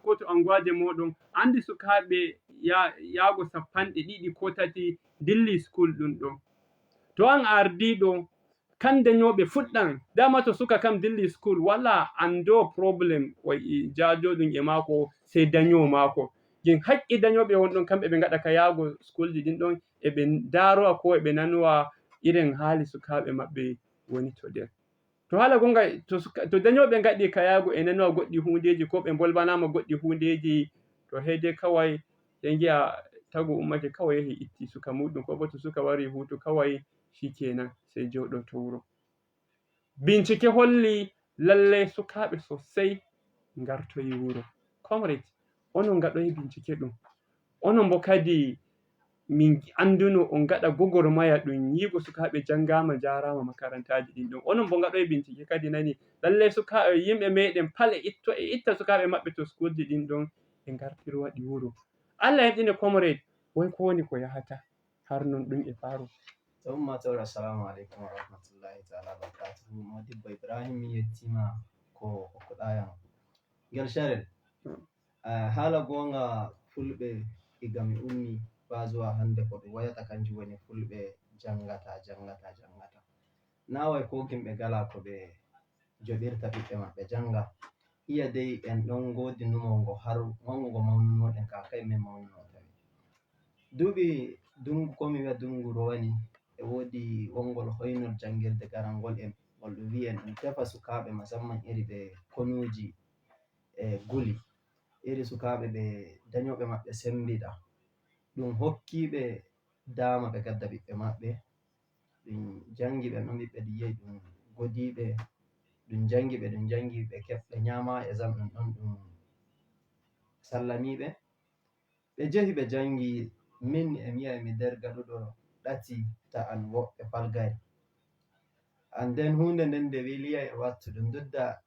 ko to anguwaje moɗon andi sukaɓe yago 2 ko 3 dilli school ɗum ɗo. To an ardiɗo kan dayoɓe fuɗɗan, dama to suka kam dilli school wala ando problem jajoɗum e mako sai dayowo mako. Ngam haƙƙi dayoɓe wonɗon kamɓe ɓe gaɗa ka yago school ji ɗin ɗon eɓe darowa ko eɓe nanowa irin hali sukaɓe maɓɓe woni to nder. To hala gonga to dayoɓe gaɗi ka yago e nanowa goɗɗi hundeji ko ɓe bolwanama goɗɗi hundeji, to heidai kawai sai gi'a tagu ummake kawai yahi itti suka muɗum, ko bo to suka wari hutu kawai shikenan sai joɗo to wuro. Bincike holli lallai sukaɓe sosai gartoyi wuro. Comrade onon gaɗoyi bincike ɗum, onon bo kadi min anduno on gaɗa gogormaya ɗum yigo sukaɓe jangama jarama makarantaji ɗin ɗon. Onon bo gaɗoyi bincike kadi nani lallai sukaɓe yimɓe meɗen pat e itta sukaɓe maɓɓe to school ji ɗin ɗon ɓe gartiro waɗi wuro. Allah yamɗine comrade, wai ko woni ko yahata har non ɗum e faru. To ummatore assalamu alaikum wa rahmatullahi ta'ala wa barakatuhu. Modibbo Ibrahim mi yettima ko hokkuɗayam ngel sharel. Hala gonga fulɓe iga mi ummi ba zuwa hande ko ɗum wayata kanjum woni fulɓe jangata. Na wai ko gimɓe gala ko ɓe joɓirta ɓiɓɓe maɓɓe janga. Iya dai en ɗon godi numongo har wangugo maununoɗen kakai men maununoɗen. Duɓi dungu ko mi wi'a dungu rowani e wodi wongol hoynol jangirde garangol en ngol ɗum wi'en ɗum tefa sukaɓe musamman iri ɓe konuji e guli, iri sukaɓe ɓe dayoɓe maɓɓe sembiɗa, ɗum hokkiɓe dama ɓe gadda ɓiɓɓe maɓɓe ɗum jangi ɓe ɗon ɓiɓɓe yiyai ɗum godiɓe, ɗum jangi ɓe keɓɓe nyama exam ɗum ɗon ɗum sallamiɓe ɓe jehi ɓe jangi. Min e mi yi'ai mi nder gaɗuɗo ɗati ta'an woɓɓe falgai, and nden hunde nden nde weliyai e wattuɗum duk da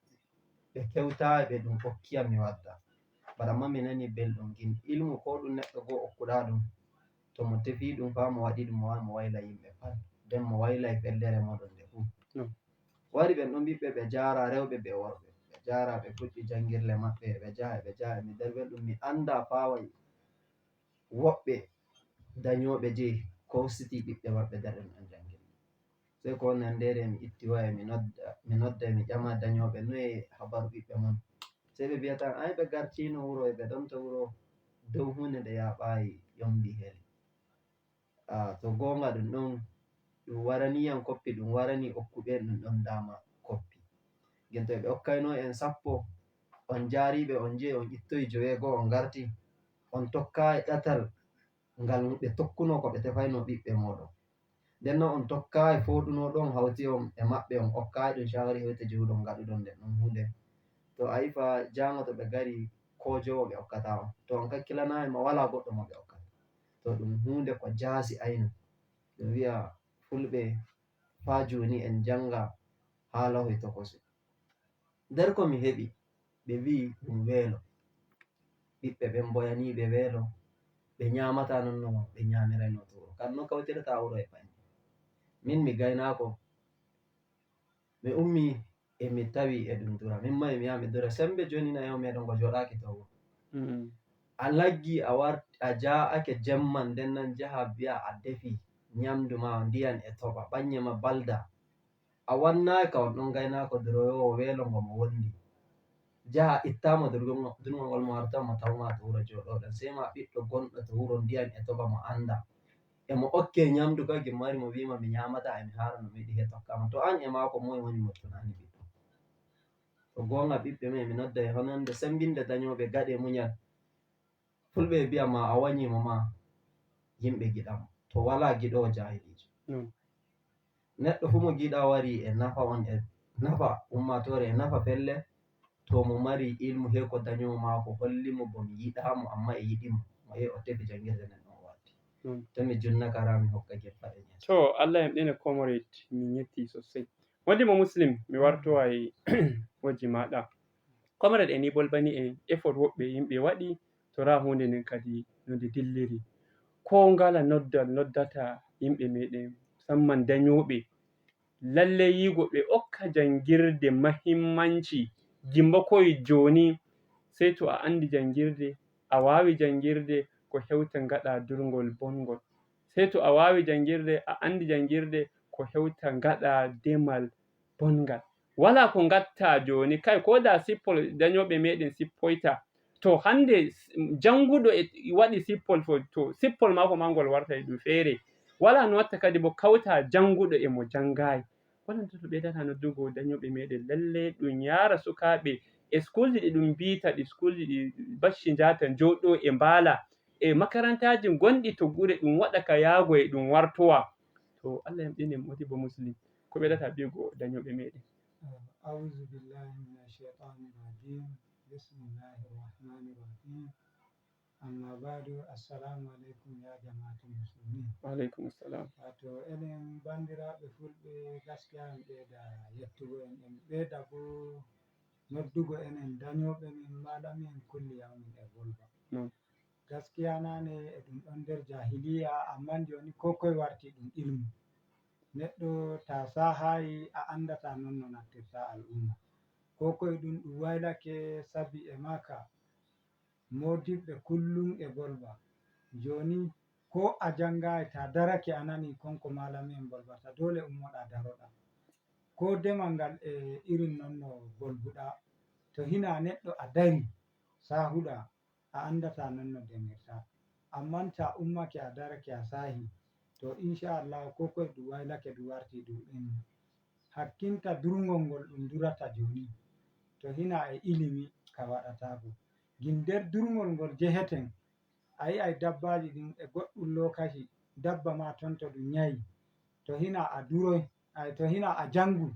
ɓe kewtayi ɓe ɗum hokkiyam mi wadda, but amma mi nani belɗum. Ngam ilmu ko ɗum neɗɗo go hokkuɗa ɗum to mo tefi ɗum fa mo waɗi ɗum mo wawan mo waila yimɓe pat, nden mo wailai fellere moɗon nde fu. Wari ɓen ɗon ɓiɓɓe ɓe jara, rewɓe be worɓe ɓe jara ɓe fuɗɗi jangirle maɓɓe, ɓe jaha mi nder belɗum mi anda fawai woɓɓe dayoɓe je kositi ɓiɓɓe maɓɓe nder ɗon jangirle. Sai ko nandere mi itti waya mi nodda mi ƴama dayoɓe noye habaru ɓiɓɓe mon, sai ɓe mbiyata ai ɓe gartino wuro ɓe ɗon to wuro dow hunde nde yaɓayi yombi heli. To gonga ɗum waraniyam koppi, ɗum warani hokkuɓe ɗum ɗon dama koppi. Ngam to ɓe hokkaino en 10 on jariɓe on jehi on ittoyi 9 on garti, on tokkayi ɗatal ngal ɓe tokkuno ko ɓe tefaino ɓiɓɓe moɗon, nden non on tokkayi foɗunoɗon hauti on e maɓɓe on hokkayi ɗum shawari hoyte jehuɗon gaɗuɗon nden ɗon hunde. To a yi fa jango to ɓe gari ko jowo ɓe hokkata on, to on kakkilanayi ma wala goɗɗo mo ɓe hokkata. To ɗum hunde ko jasi aino, ɗum wi'a fulɓe fa joni en janga hala hoytokosu. Nder ko mi heɓi ɓe wi'i ɗum welo, ɓiɓɓe ɓen mboyaniɓe welo, ɓe nyamata non no ɓe nyamirayno to wuro, ngam no kawtirta wuro e ɓandu. Min mi gainako mi ummi e mi tawi e ɗum dura, min ma e mi yaha mi dura, sembe joni na meɗen go joɗaki to wuro. A laggi a ja'ake jemma nden nan jaha bi'a a defi nyamdu ma ndiyam e toɓa ɓanye ma balda, a wannayi ka on ɗon gainako durowowo welo ngo mo wondi, jaha ittamo durngol ngol mo warta mo tawma to wuro joɗoɗon, sai ma ɓiɗɗo gonɗo to wuro ndiyam e toɓa mo anda e mo okke nyamdu ka gim mari mo wima mi nyamata e mi hara no mi yiɗi he tokkama. To an e mako moye woni mo tunani ɓiɗɗo? To gonga ɓiɓɓe men mi nodda e honande sembinde dayoɓe gaɗe munyal. Fulɓe e mbi'a ma a wanyimo ma yimɓe giɗamo, to wala giɗowo jahilijo. Neɗɗo fu mo giɗa wari e nafa on e nafa ummatore e nafa felle, to mo mari ilmu hei ko dayowo mako hollimo bo mi yiɗamo amma e yiɗimo, mo yahi o tefi jangirde nden ɗon o warti. To mi junnakara mi hokkake faɗe yeso. To Allah yamɗine comrade, min yetti sosai. Modibbo Muslim mi wartoyi woji maɗa. Comrade ni bolbani effort woɓɓe yimɓe waɗi tora hunde nden kadi no nde dilliri. Ko ngala noddata yimɓe meɗen musamman dayoɓe lallai yigo ɓe hokka jangirde mahimmanci gimba koye joni sey to a anndi janngirde, a waawi janngirde ko hewta ngaɗa durngol bongol, sey to a waawi janngirde, a anndi janngirde ko hewta ngaɗa demal bongal. Walaa ko ngatta jooni, kay ko daa sippol dañooɓe meeɗen sippoyta, to hannde jannguɗo e waɗi sippol to sippol maako maa ngol wartay ɗum feere. Walaa no watta kadi bo kawta jannguɗo e mo janngaayi. Waɗanta to ɓeydata noddugo dañooɓe meeɗen lalle ɗum yaara sukaaɓe e skulji ɗi ɗum mbiita ɗi skulji ɗi bacci njaata njooɗoo e mbaala e makarantaaji gonɗi to gure ɗum waɗa ka yaago e ɗum wartowa. To Allah yamɗine Modibo Muslim, ko ɓeydata mbiigo dañooɓe meeɗen. أعوذ بالله من الشيطان الرجيم بسم الله الرحمن الرحيم amma ba'du assalamu alaikum ya jama'atul muslimin. Alaikum assalam. Wato enen bandiraɓe fulɓe gaskiya en ɓeyda yettugo en ɓeyda bo noddugo enen dañoɓe min malami en kulli yawmin e bolba. Gaskiya nane e ɗum ɗon nder jahiliya amma joni ko koye warti ɗum ilmu. Neɗɗo ta sahayi a andata non no naftirta al'umma. Ko koye ɗum waylake sabi e maka modibɓe kullum e bolba. Joni ko a jangayi ta darake a nani konko malami en bolbata dole ummoɗa daroɗa. Ko demal ngal e irin non no bolbuɗa, to hina neɗɗo a dari sahuɗa a andata non no demirta. Amman ta ummake a darake a sahi, to inchallahu ko koye ɗum waylake ɗum warti ɗum ilmu. Hakkinta durngol ngol ɗum durata joni, to hina e ilimi ka waɗatago. Gin nder durngol ngol jeheten, a yi'ai dabbaji ɗin e goɗɗum lokaci dabba ma ton to ɗum nyayi, to hina a duroy, to hina a jangu,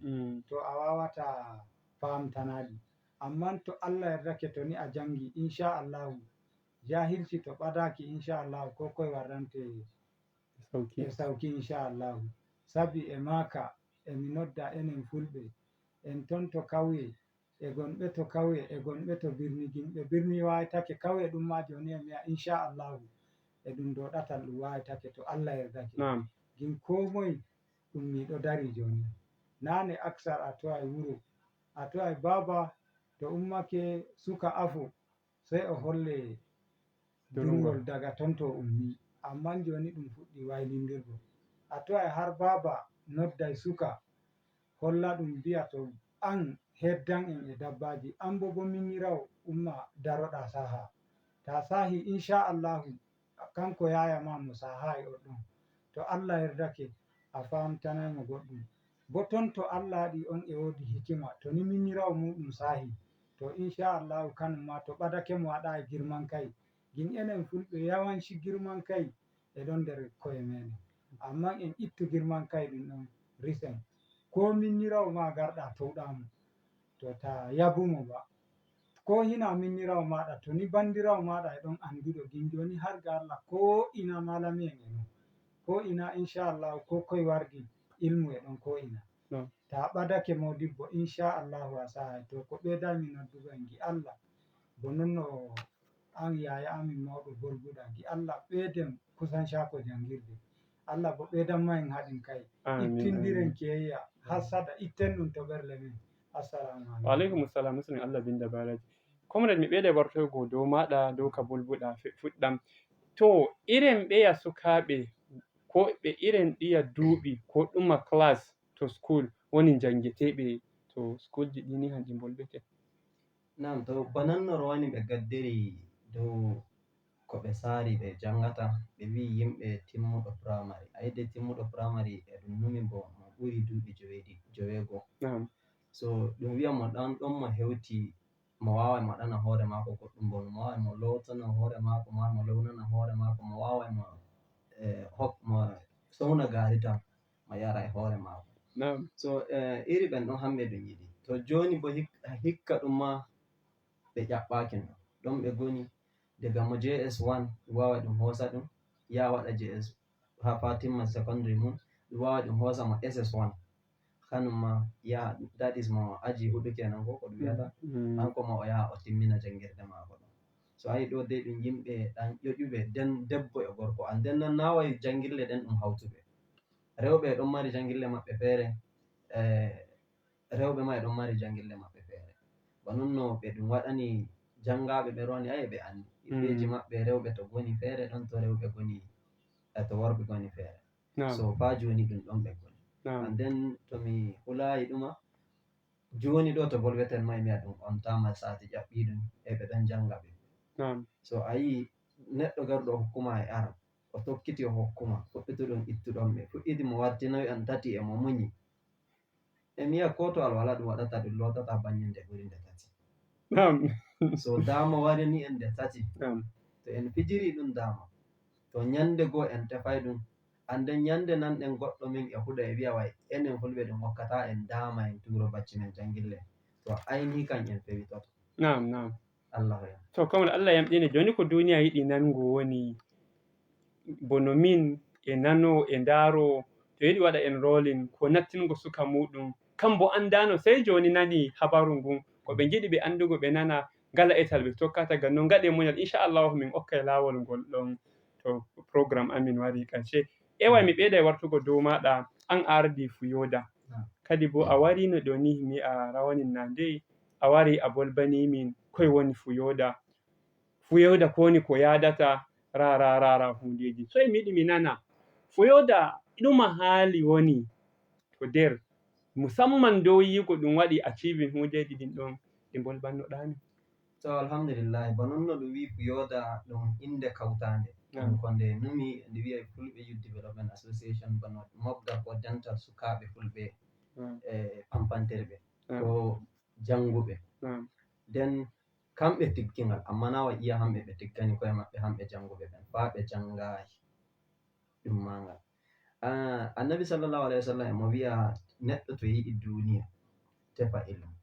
to a wawata famtanaɗi. Amman to Allah yardake to ni a jangi inchallahu jahilci to ɓadaki inchallahu ko koye warrante e sauki inchallahu. Sabi e maka emi nodda enen fulɓe en ton to kauye e gonɓe to kauye e gonɓe to birni, gimɓe birni waytake kauye ɗum ma joni emi wi'a inchallahu e ɗum dow ɗatal ɗum waytake to Allah yardake. Gin ko moye ɗum miɗo dari joni. Nane aksar a towai wuro, a towai baba to ummake suka afo sai o holle durngol daga ton to ummi. Amman joni ɗum fuɗɗi waylindirgo. A towai har baba noddai suka holla ɗum bi'a to an heddan en e dabbaji, an bo minyirawo umma daroɗa saha. Ta sahi inchallahu kanko yaya ma mo sahayi on ɗon, to Allah yardake a famtanai mo goɗɗum. Bo ton to Allah waɗi on e wodi hikima, to ni minyirawo muɗum sahi, to inchallahu kanum ma to ɓadake mo waɗayi girman kai. Gin enen fulɓe yawanci girman kai e ɗon nder koye meɗen. Amma en ittu girman kai ɗum ɗon risen. Ko minyirawo ma garɗa towɗamo, to ta yabumo ba, ko hina minyirawo maɗa to ni bandirawo maɗa e ɗon anduɗo, gin joni har ga Allah ko ina malami en e non, ko ina inchallahu ko koye wargi ilmu e ɗon ko ina. Ta ɓadake modibbo inchallahu a sahay. To ko ɓeydami noddugo en gi Allah bo nonno an yaya amin mauɗo bolguɗa, gi Allah ɓeyden kusancako jangirde. Allah bo ɓeydanma en haɗin kai, ittindiren kiyayya, hassada itten ɗum to ɓerle men. Assalamu alaikum. Wa alaikum assalam, muslim Allah binda baraji. Comrade mi ɓeyda wartoygo dow maɗa dow ka bolbuɗa fuɗɗam. To irin ɓeya sukaɓe ko ɓe irin ɗiya duuɓi ko ɗuma class to school woni jangeteɓe to schoolji ɗini hanji bolbete. Nam to banannoro wani ɓe gaddiri dow ko ɓe sari ɓe jangata, ɓe wi yimɓe timmuɗo primary. A yidde timmuɗo primary e ɗum numi bo mo ɓuri duuɓi jowego. So ɗum wi'a mo ɗan ɗon mo hewti mo wawai mo ɗana hoore mako goɗɗum, bo mo wawai mo lotana hoore mako, mo wawai mo launana hoore mako, mo wawai mo sowna gari tam mo yara e hoore mako. So iri ɓen ɗon hamɓe ɗum yiɗi. To joni bo hikka ɗum ma ɓe ƴaɓɓaki no ɗon ɓe goni daga mo JS1 ɗum wawai ɗum hosa ɗum ya waɗa JS ha Fatima secondary mum, ɗum wawai ɗum hosa mo SS1 kanum ma ya, that is mo aji huɗu kenan ko ɗum wiyata, hanko ma o yaha o timmina jangirde mako ɗon. So ayi ɗo dai ɗum yimɓe ɗan ƴoƴuɓe den debbo e gorko, an den nan nawai jangirle ɗen ɗum hautuɓe. Rewɓe ɗon mari jangirle maɓɓe feere, rewɓe ma e ɗon mari jangirle maɓɓe feere. Ba nonno ɓe ɗum waɗani jangaɓe ɓe roni ɓe andi ɓiɓɓeji maɓɓe rewɓe to goni feere ɗon to rewɓe goni to worɓe goni feere so fa joni ɗum ɗon ɓe goni and then to mi hulayi ɗuma joni ɗo to bolweten mai miya ɗum on tama sati ƴaɓɓiɗum ɓe ɗon janga ɓe so a yi neɗɗo garɗo hokkuma e aran o tokkiti o hokkuma fuɗɗituɗon ittuɗon ɓe fuɗɗiti mo wattinoyi an tati e mo muñi e miya ko to alwala ɗum waɗata ɗum lotata bañinde ɓuri nde tati so dama warini en nde tati to en fijiri ɗum dama to nyande goo en tefay ɗum anden nyande nan ɗen goɗɗo min e huɗa e wiya way enen fulɓe ɗum hokkata en dama en turo bacci men jangille to ayni kan en fewitoto Allah ya to kamar Allah yamɗini joni ko duniya yiɗi nango woni bono min e nano e ndaro to yiɗi waɗa enrolling ko nattingo suka muɗum kambo andano sey joni nani habaru ngun ko ɓe giɗi ɓe andugo ɓe nana ngala etal ɓe tokkata ngam non gaɗe muñal inchallahu min okkay lawol ngol ɗon to programme amin wari karshe eway mi ɓeeɗay wartugo dow maɗa an ardi fuyoda kadi bo a warino ɗo ni mi a rawanin na nde a wari a bolbani min koye woni fuyoda ko woni ko yadata rara hundeji so mi yiɗi mi nana fuyoda ɗuma haali woni to nder musamman dow yigo ɗum waɗi achieving hundeji ɗin ɗon ɗi bolbannoɗami to alhamdulillah ba non no ɗum wi fuyoda ɗum inde kawtande ɗum ko nde numi nde wiya fulɓe youth development association bano mofda ko dental sukaɓe fulɓe e pampanterɓe ko janguɓe nden kamɓe tiggingal amma na wa iya hamɓe ɓe tiggani koye maɓɓe hamɓe janguɓe ɓen fa ɓe jangayi ɗum mangal annabi sallallahu alaihi wasallam emo wiya neɗɗo to yiɗi duniya tefa ilmu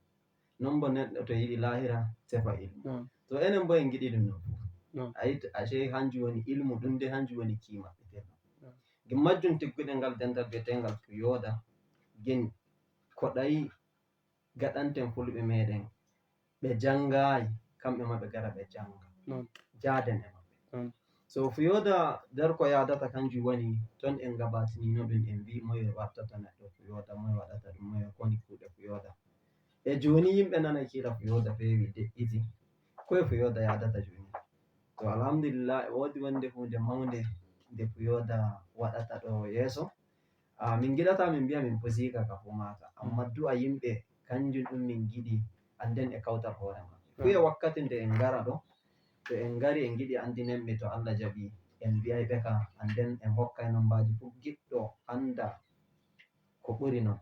non bo neɗɗo to yiɗi lahira tefa ilmu to enen bo en giɗi ɗum non ayi ashe hanjum woni ilmu ɗum de hanjum woni kima gim majjum tigguɗe ngal dental biyetengal fuyoda gin koɗayi gaɗanten fulɓe meɗen ɓe jangayi kamɓe ma ɓe gara ɓe janga jaden e maɓɓe so fuyoda nder ko yadata kanjum woni ton en gabatinino ɗum en mbi moye wartata neɗɗo fuyoda moye waɗata ɗum moye koni kuuɗe fuyoda e joni yimɓe nana kila fuyoda fewi de'iti koye fuyoda yadata joni to alhamdulillah e wodi wonde hunde maunde nde fuyoda waɗata ɗo yeeso min giɗata min mbiya min pusika ka fu maka amma du'a yimɓe kanjum ɗum min giɗi anden e kawtal hoore maɓɓe fu e wakkati nde en ngara ɗo to en ngari en giɗi andinen ɓe to Allah jaɓi en mbiyay ɓe ka anden en hokkay nombaji fu giɗɗo anda ko ɓuri non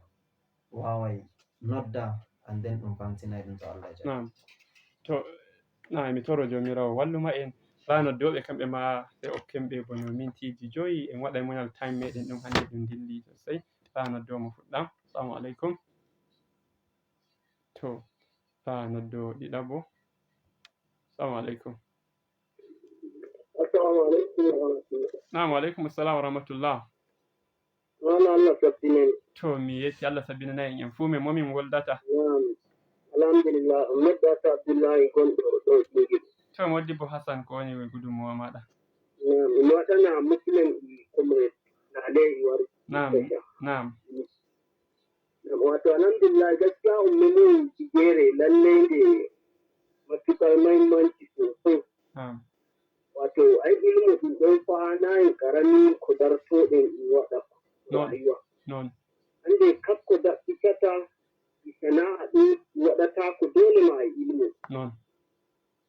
waway nodda anden ɗum famtinay ɗum to Allah jaɓi to mi toro jomirawo walluma en fa noddoɓe kamɓe ma ɓe okkemɓe bono mintiji 5 en waɗay muñal time meɗen ɗum hande ɗum dilli sosai fa noddo mo fuɗɗam assalamu aleykum to fa noddo ɗiɗaɓo assalamu aleykum Na'am wa alaikum assalam wa rahmatullah. Allah sabbinen. To mi yetti Allah sabbinana en fu men momin woldata. Alhamdulillah ummata Abdullahi gonɗo ɗo ɗigi. To modibbo Hassan ko woni gudunmawa maɗa. Mi waɗana muslim comrade na alai wari. Na'am. Wato alhamdulillah gaskiya ummin jigere lalle ne matuƙar muhimmanci sosai. Wato ai ilmu ɗin ɗan fa na yin ƙaramin kudarto ɗin waɗa rayuwa. Ande kakko da ikata sana'a ɗin waɗata ku dole ma ilmu.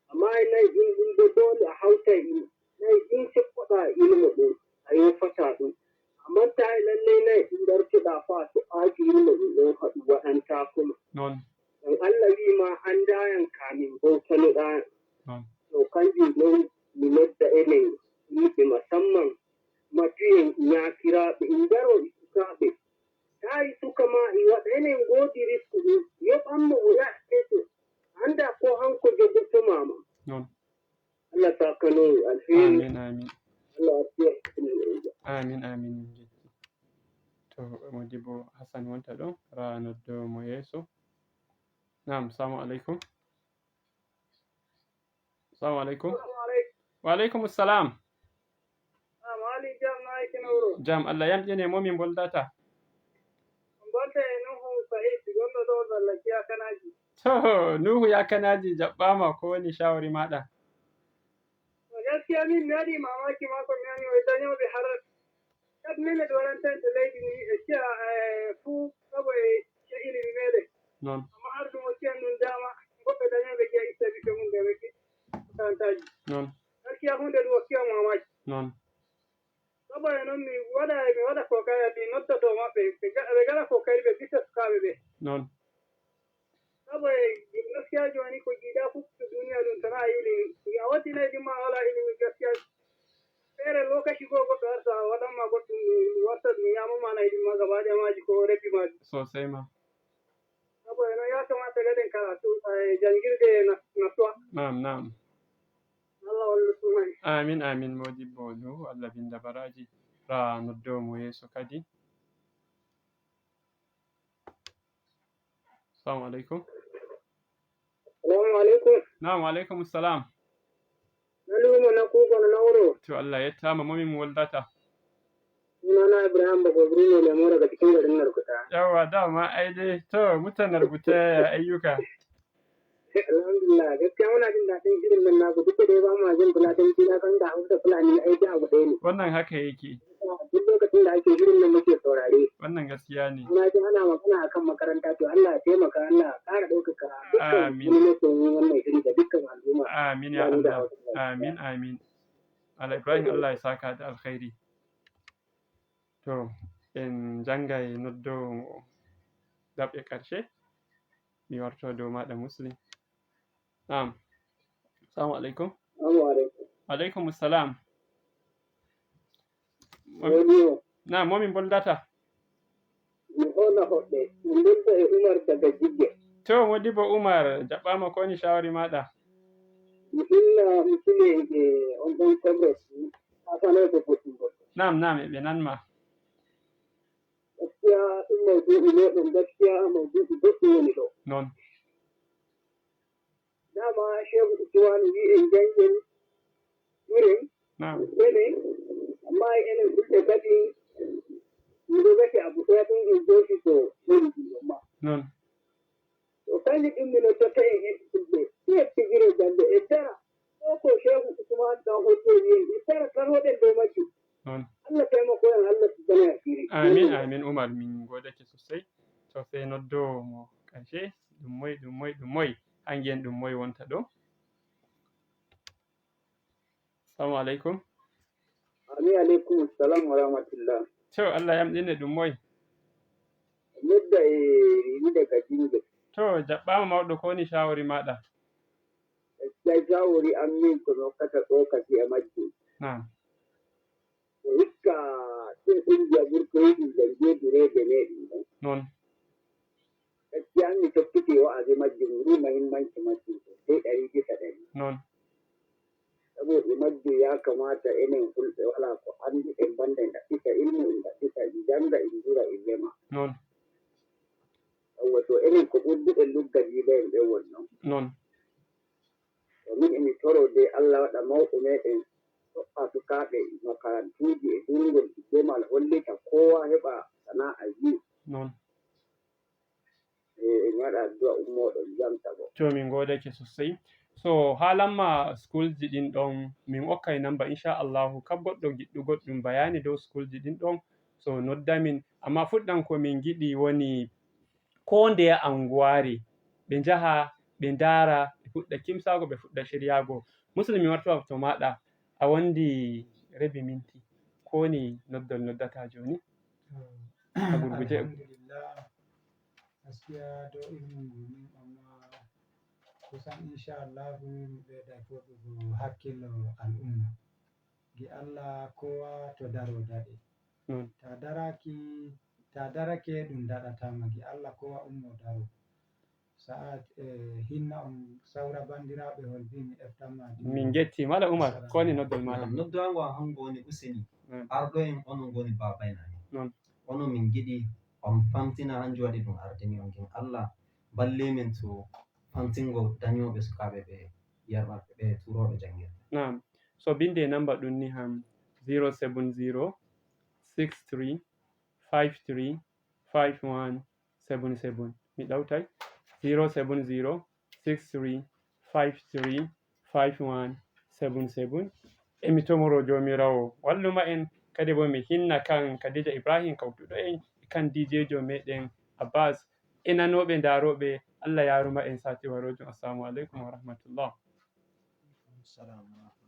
Amma na yin da dole a hauta ilmu. Na yin shakwaɗa ilmu ɗin a yi fata ɗin. Amma ta yi lalle na yin darkiɗa fa su aji ilmu ɗin ɗin haɗu waɗanta kuma. Dan Allah yi ma an dayan kamin bautanu ɗaya. To kan ji don da yanayin yi musamman matuyin ya kira da indaro suka be ta yi suka ma waɗa yanayin godi risku ya ɓamma wuya ce an da ko an ku je gutu mama Allah ta kano alheri Allah ya amin to modibo Hassan wonta ɗo ranar do mo yeso na'am assalamu alaikum wa alaikum assalam jam Allah yamɗine momin boldata bolta e nuhu sa'id gondo ɗo zallakiya kanaji To Nuhu ya kanaji jaɓɓama ko wani shawari maɗa? gaskiya min mi waɗi mamaki ma ko mi nani o dañoɓe har ɗaɓnene ɗo rantanta leydi ni e ciya fuu sabo e ciya ilimi meɗen Non. amma har ɗum o ciyan ɗum dama goɓɓe dañoɓe giya itta ɓiɓɓe mum ɓe makarantaji Non. gaskiya hunde ɗum hokkiyan mamaki Non. sabo e noon mi waɗa kokari adi noddoto maɓɓe ɓe gaɗa kokari ɓe bisa sukaɓe ɓe Non. sabo e gaskiya joni ko jiiɗa fufto duniya ɗum tana a ilimi a waddinayi ɗimma a wala ilimi gaskiya feere lokaci goo goɗɗo arta waɗanma goɗɗum warta ɗum yamamana e ɗimma gaba ɗaya maji ko rebbi maji Sosai ma. sabo e noon ya kamata gaɗen karatu jangirde nasuwa. Na'am. Allah wallu tumani. Amin modibbo Nuhu, Allah binda baraji ra noddowo mo yeso kadi. Assalamu alaikum. Assalamu alaikum. Na'am, alaikum assalam. Nalumo na kugo na nauro. To Allah yettama momin woldata. Sunana Ibrahim Bagobri ne mu daga cikin garin Narkuta. Yawa dama ai dai to mutan Narkuta ya ayyuka. Alhamdulillah gaskiya muna jin daɗin shirin nan naku duk da dai ba mu jin fulatanci na kan da Hausa Fulani aiki abu ɗaya ne. Wannan haka yake. Duk lokacin da ake shirin nan muke saurare. Wannan gaskiya ne. Na ji ana magana akan makaranta to Allah ya taimaka Allah ya ƙara ɗaukaka dukkan wani masoyi wannan shiri da dukkan al'umma. Amin ya Allah. Amin. Allah Ibrahim Allah ya saka da alkhairi. To en jangay noddo daɓɓe ƙarshe mi warto dow maɗa Muslim. Na'am. Assalamu alaikum. Alaikum assalam. Na'am, momin boldata? Mi hola hoɓɓe, min bolda e Umar daga Jigge. To modibbo Umar, jaɓɓama ko woni shawari maɗa? Mi inna misile e on ɗon Sabres hasanoɓe boɗɗum. Na'am, ɓe nanma. Gaskiya ɗum mawdu'i meɗen gaskiya mawdu'i boɗɗum woni ɗo. Non. Dama Shehu Usman wi en jangen ɗuren ene amma enen fulɓe kadi miɗo gati abu ɗaya ɗum en joofi to woni ɗum ma. Non. To kanjum ɗum mino totta en heɓi fulɓe heɓtigire jande e dara ɗo ko Shehu Usman tan hoto wiyen e dara tan hoɗen dow majjum. Non. Allah taimako en Allah tijjana asiri. Amin Umar min godake sosai. To sai noddowo mo ƙarshe ɗum moy hangen ɗum moy wonta ɗo. Assalamu alaikum. Amin alaikum assalam wa rahmatullah. To Allah yamɗine ɗum moy. Yadda e rini daga Jinge. To jaɓɓama mawɗo ko woni shawari maɗa? Gaskiya shawari an min ko nokkata tsokaci e majjum. Na'am. Ko hikka ɗum ƙungiya burkoyiɗi jangirde reede meɗen. Non. Gaskiya an mi tokkiti wa'azi majjum ri mahimmanci majjum sosai 100%. Non. Saboda majjum ya kamata enen fulɓe wala ko andi en banda en ɗaɓɓita ilmu en ɗaɓɓita janga en jura en rema. Non. Yawwa to enen ko ɓurduɗen lugga diida en ɓe wonnon. Non. To min emi toro de Allah waɗa mawɓe meɗen toɓɓa sukaaɓe makarantuji e durngol demal hollita kowa heɓa sana'a yi. Non. En waɗa addu'a ummoɗon jam tago. To min godake sosai. So halanma schools ji ɗin ɗon min okkay namba inchallahu kab goɗɗo giɗɗo goɗɗum bayani dow schools ji ɗin ɗon so nodda min amma fuɗɗam ko min giɗi woni ko ndeya anguwari ɓe njaha ɓe ndaara ɓe fuɗɗa kimsago ɓe fuɗɗa shiryago. Muslim mi wartowa to maɗa a wondi rebi minti ko woni noddol noddata joni a gurguje. Alhamdulillah gaskiya do ilmu min amma kusan inshallah mi ɓeyda foɗugo hakkilo al'umma gi Allah kowa to daro daɗe ta darake ɗum daɗatama gi Allah kowa ummo daro sa'at hinna on sawra bandiraɓe holbi mi eftanma min getti mala Umar ko woni noddol maɗa? Noddango hango woni useni arɗo en onon goni babaynani onon min giɗi on famtina hanjum waɗi ɗum ardini on gin Allah balle men to famtingo dañoɓe sukaɓe ɓe yarɓaɓe ɓe turoɓe jangirde. Naam. So binde namba ɗum ni ham 070 63 53 5177 mi ɗawtay 070 63 53 5177. emi tomoro jomirawo walluma en, kadi bo mi hinna kan Khadija Ibrahim kawtuɗo en kan dijejo meɗen Abbas, e nanoɓe ndaroɓe, Allah yaruma en sati warojum. Assalamu alaikum wa rahmatullah. Salam.